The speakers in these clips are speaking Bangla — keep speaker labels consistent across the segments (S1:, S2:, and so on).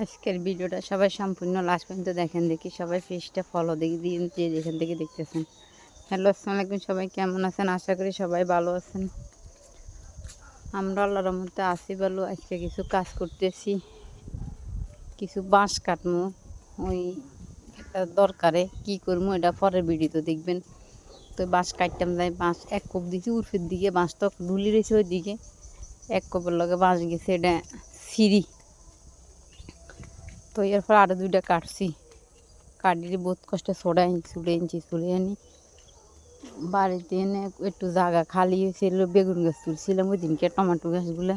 S1: আজকের ভিডিওটা সবাই সম্পূর্ণ লাস্ট পর্যন্ত দেখেন, দেখি সবাই পেজটা ফলো দেখি দিন যে যেখান থেকে দেখতেছেন। হ্যালো, আসসালামু আলাইকুম, সবাই কেমন আছেন? আশা করি সবাই ভালো আছেন। আমরা আল্লাহর রহমতে আছি ভালো। আজকে কিছু কাজ করতেছি, কিছু বাঁশ কাটবো, ওই একটা দরকারে কি করবো এটা পরের ভিডিওতে দেখবেন। তো বাঁশ কাটতাম যাই, বাঁশ এক কোপ দিয়েছি উর্ফের দিকে, বাঁশ তো ধুলি রয়েছে ওই দিকে, এক কোপের লগে বাঁশ গেছে, এটা সিঁড়ি। তো এরপর আরও দুইটা কাটছি, কাটিয়ে বহুত কষ্টে ছুড়ে আনি বাড়িতে এনে একটু জায়গা খালি হয়েছিল, বেগুন গাছ তুলছিলাম ওই দিনকে, টমেটো গাছগুলো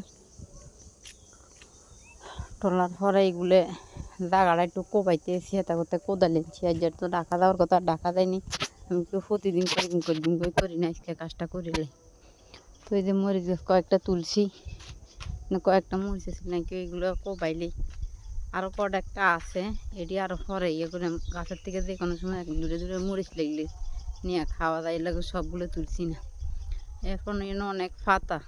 S1: তোলার পরে এইগুলো জায়গাটা একটু কোপাইতে সেটা করতে কোদাল এনেছি। আর যেটা তো ডাকা দেওয়ার কথা ডাকা দেয়নি, আমি একটু প্রতিদিন করি না, আজকে কাজটা করিলে। তো এই যে মরিচ গাছ কয়েকটা তুলছি, কয়েকটা মরিচ আছে নাকি, ওইগুলো কোপাইলেই আরও কয়েকটা আছে, এটি আরও পরে ইয়ে করে গাছের থেকে যে কোনো সময় দূরে দূরে মরিচ লাগলে নিয়ে খাওয়া যায়, লাগে সবগুলো তুলছি না। এখন এনে অনেক পাতা,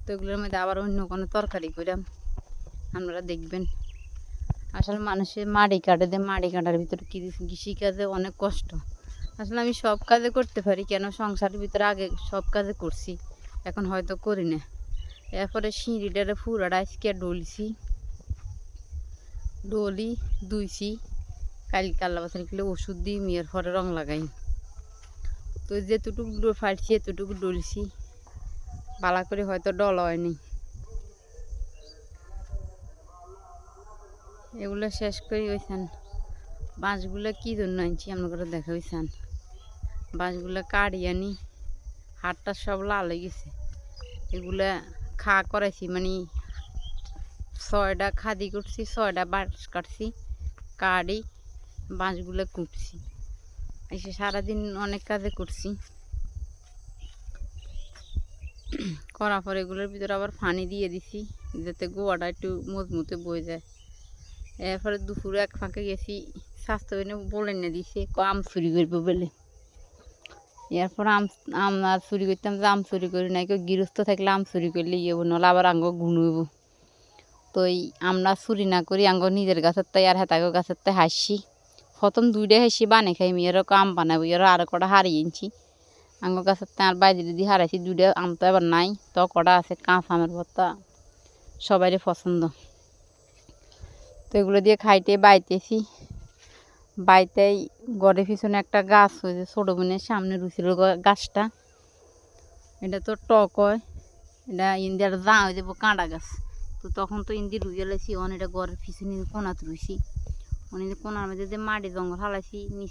S1: তো এগুলোর মধ্যে আবার অন্য কোনো তরকারি করে আপনারা দেখবেন। আসলে মানুষের মাড়ি কাটে দেয়, মাড়ি কাটার ভিতরে কৃষিকাজে অনেক কষ্ট। আসলে আমি সব কাজে করতে পারি, কেন সংসারের ভিতরে আগে সব কাজে করছি, এখন হয়তো করি না। এরপরে সিঁড়িটারে পুরাটা আজকে ডলি ধুইছি, কালকে আল্লাহ বাসার কিলো ওষুধ দিই মেয়ের পরে রং লাগাই। তো যেটুকু ফাটছি এতটুকু ডলছি, বালা করে হয়তো ডল হয়নি। এগুলো শেষ করে ওইখান বাঁশগুলো কী জন্য আনছি আপনাকে দেখা হয়েছেন। বাঁশগুলো কাড়ি আনি, হাতটা সব লাল হয়ে গেছে। এগুলা খা করাইছি, মানে 6টা খাদি করছি, 6টা বাঁশ কাটছি, কাড়ি বাঁশগুলো কুটছি। এসে সারাদিন অনেক কাজে করছি, করার পর এগুলোর ভিতরে আবার পানি দিয়ে দিছি যাতে গোয়াটা একটু মজমুতে বয়ে যায়। এরপরে দুপুরে এক ফাঁকে গেছি, স্বাস্থ্য বলে নিয়ে দিছে আম চুরি করবো বলে। এরপর আম আর চুরি করতাম, যে আম চুরি করি নাই, কেউ গৃহস্থ থাকলে আম চুরি করলে ইয়ে নহলে আবার আঙ্গ গুনুইব। তো এই আমরা চুরি না করি আঙ্গ নিজের গাছের তাই আর হেতাগো গাছের তাই হাসছি। প্রথম 2টা হাসি বানে খাই, মেয়েরও আম বানাবো, এরও আরও কটা হারিয়ে আনছি আঙ্গ গাছের তাই, আর বাইরে যদি হারাইছি 2টা আম তো এবার নাই, তো কটা আছে কাঁচা আমের ভর্তা, সবারই পছন্দ। তো এগুলো দিয়ে খাইতে বাইতেছি, বাইতেই ঘরের পিছনে একটা গাছ হয়েছে, ছোটো বোনের সামনে রুছিল গাছটা, এটা তো টক হয়, এটা ইন্দিয়ার যা হয়ে যাবো কাঁটা গাছ। তো তখন তো ইন্দি রুইয়ে লাইছি, অন এটা ঘরের পিছনে কোনাত রুইছি, অনেক কোনার মধ্যে যে মাটি জঙ্গল হালাইছি নিচে।